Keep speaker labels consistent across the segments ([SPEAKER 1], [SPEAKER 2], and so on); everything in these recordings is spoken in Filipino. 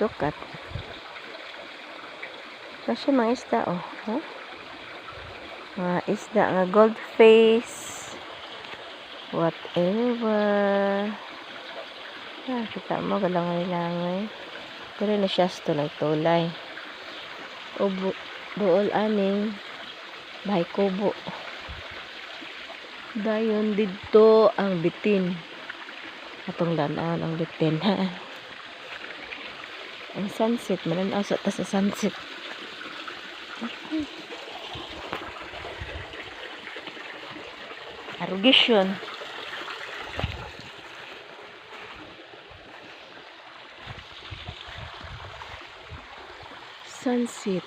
[SPEAKER 1] Look at. Kasi mga isda, oh. Huh? Mga isda nga goldfish. Whatever. Kita mo, galangay-langay. Pero na siya tulay-tulay. O buol aning bahay kubo. Dayon dito ang bitin. Atong danan ang bitin. Ang sunset. Mananaw sa ta sa sunset. Arugation. Sunset.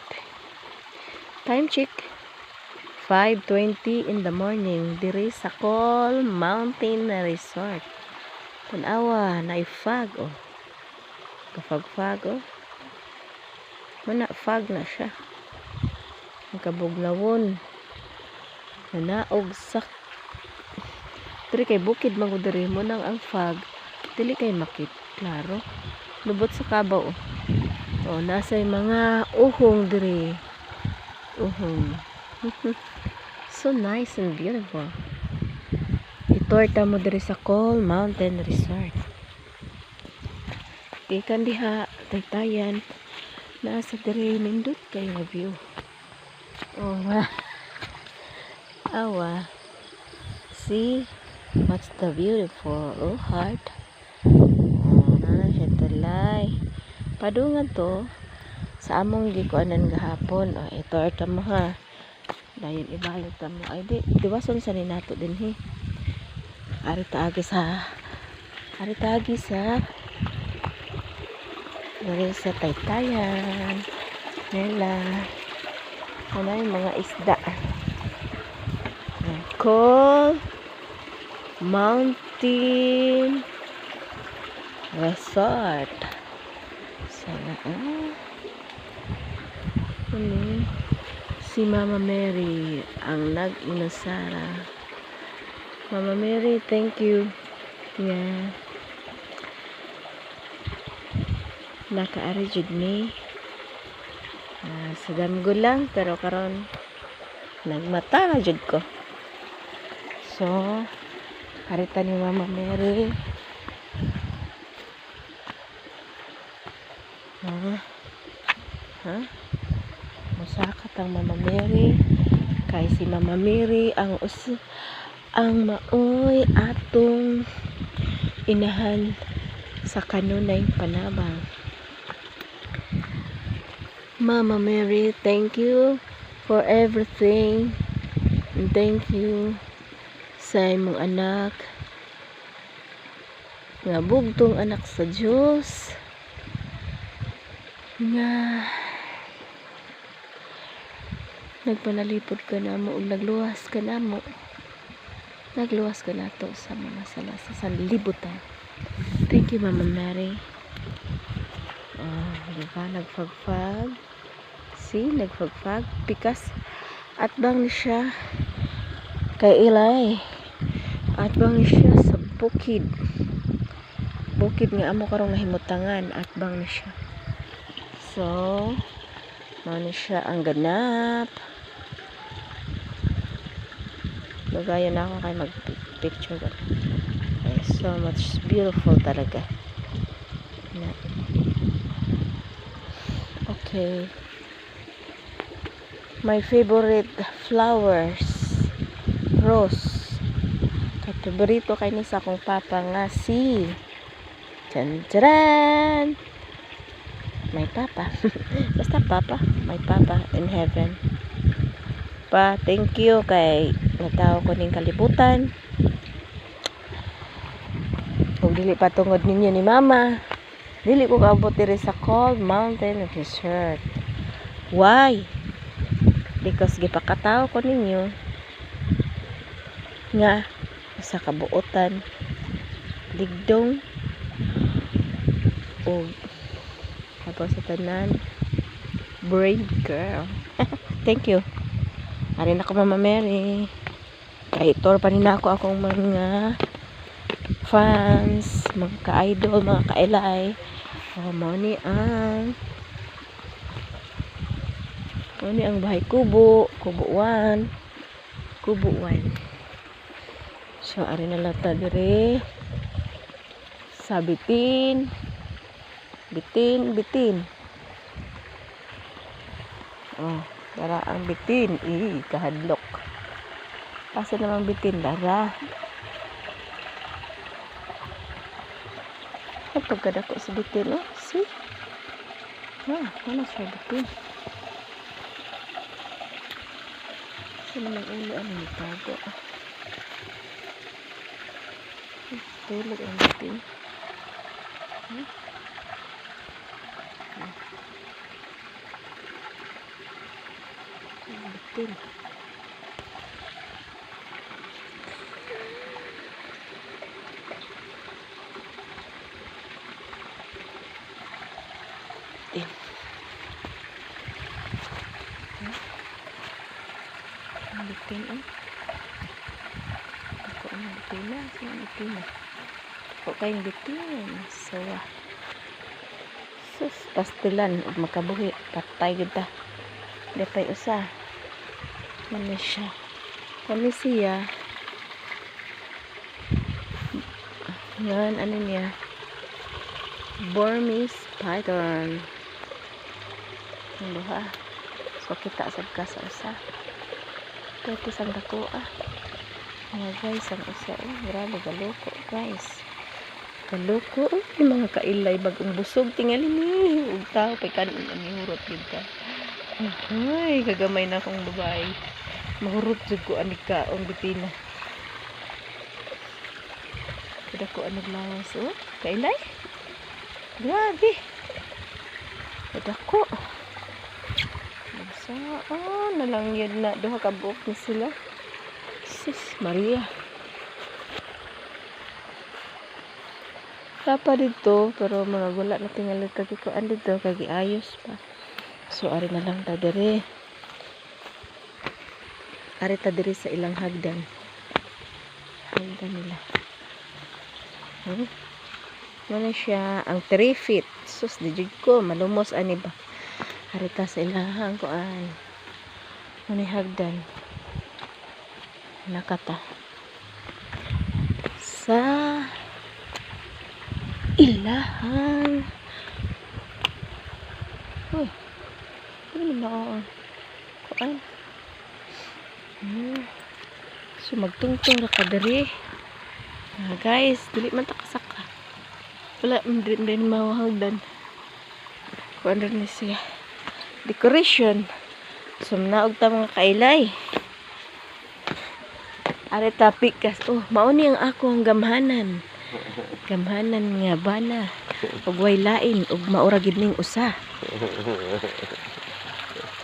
[SPEAKER 1] Time check. 5:20 in the morning. Diri sa Col Mountain Resort. Tanawa na ifag oh. Kafag-fag oh. Mana fag na siya. Ang kabuglawon. Nanaog sak. Diri kay bukid man ko diri mo nang ang fag. Dili kay makit. Klaro. Lubot sa kabaw oh. Oh, nasa mga uhong diri. Uhong. So nice and beautiful. Itorta mo diri sa Col Mountain Resort. Ikan diha, taytayan. Nasa diri nindot kayo view. Oh, awa. See? What's the beautiful? Oh, heart. Oh, na siya talay. Padungan to sa among gikuanan gahapon. Oh, itorta mo ha. Dayon ibalot ta mo. Ay diwason sa ninato din he. Arita agi sa dari sa taytayan nila. Ano yung mga isda. Col Mountain Resort. Sana si Mama Mary ang nag-inasara. Mama Mary, thank you. Yeah. Nakaari jud ni. Sa damgo lang pero karon nagmata na jud ko. So, harita ni Mama Mary. Musakat ang Mama Mary. Kay si Mama Mary ang maoy atong inahan sa kanunay panabang. Mama Mary, thank you for everything. And thank you sa imong anak. Nga bugtong anak sa Diyos. Nga nagpanalipod ka na mo ug nagluwas ka na mo. Nagluwas ka na to sa mga sala sa sanlibutan. Thank you, Mama Mary. Diba, nagfagfag. See, nagfagfag. Pikas, atbang ni siya kay Ilay. Atbang ni siya sa bukid. Bukid nga amo karong nahimutangan. Atbang ni siya. So, mao siya ang ganap. Magaya na ako kay mag-picture. Okay, so much beautiful talaga. Okay. My favorite flowers. Rose. Kapaborito kay ni sa akong papa nga si Charan. My papa. Basta papa. My papa in heaven. Pa, thank you kay nataw ko ning kalibutan. Ug dili pa tungod ninyo ni mama. Dili ko kaabot diri sa Col Mountain Resort. Why? Because gipakataw ko ninyo nga sa kabuotan digdong o tapos sa tanan brave girl. Thank you. Ari na ko, Mama Mary. Kay tour pa rin ako akong mga fans, mga ka-idol, mga ka-elay. Oh, mao ni ang bahay kubo 1. Kubo 1. So ari na lata dire sa bitin. Oh, dara ang bitin. Kahadlok. Asa namang bitin dara. Pagkadako sa bitin, oh. See? Ano siya bitin? Saan naman ulo ang nitago? Tulog ang bitin. Bitin. Bitin, ako ang bitin na. Saan bitin na? Ako kayong bitin. Sawa. Sus, pastilan. Huwag makabuhi. Patay kita. Dapay usa. Ano siya? Kami siya. Yan, ano niya? Burmese python. Ano ha? So, kita sa usa. Ito isang dako guys, ang isa grabe galoko guys, galoko yung mga kailay bagong busog tingali ni ug tao kay kanin ang hurot gid ka. Ay kagamay na akong babae mahurot jud ko ani ka ang bitina kada ko ano lawas kailay grabe kada ko na lang yun na duha ka buok na sila. Sis Maria. Tapa dito pero mga gula na tingali kagi ko dito kagi ayos pa. So ari na lang ta dire. Ari ta dire sa ilang hagdan. Hagdan nila. Mana siya ang 3 feet. Sus di ko malumos ani ba. Harita sa ilahang kuan. Muna hagdan. Nakata. Sa ilahang. Uy. Ano ba kuan? So magtungtong ra ka diri. Guys, dili man ta kasaka. Wala din mawahagdan. Kuan rin siya. Decoration. Sumnaog ta mga kailay. Are topic kas. Mao ni ang ako ang gamhanan. Gamhanan nga bana. Ug way lain ug maura gid ning usa.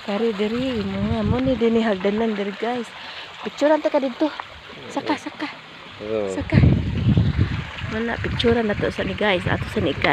[SPEAKER 1] Kari diri mo ni dinhi hagdanan diri guys. Picturean ta ka didto. Saka. Mana picturean na to sa ni guys. Ato sa ni ka.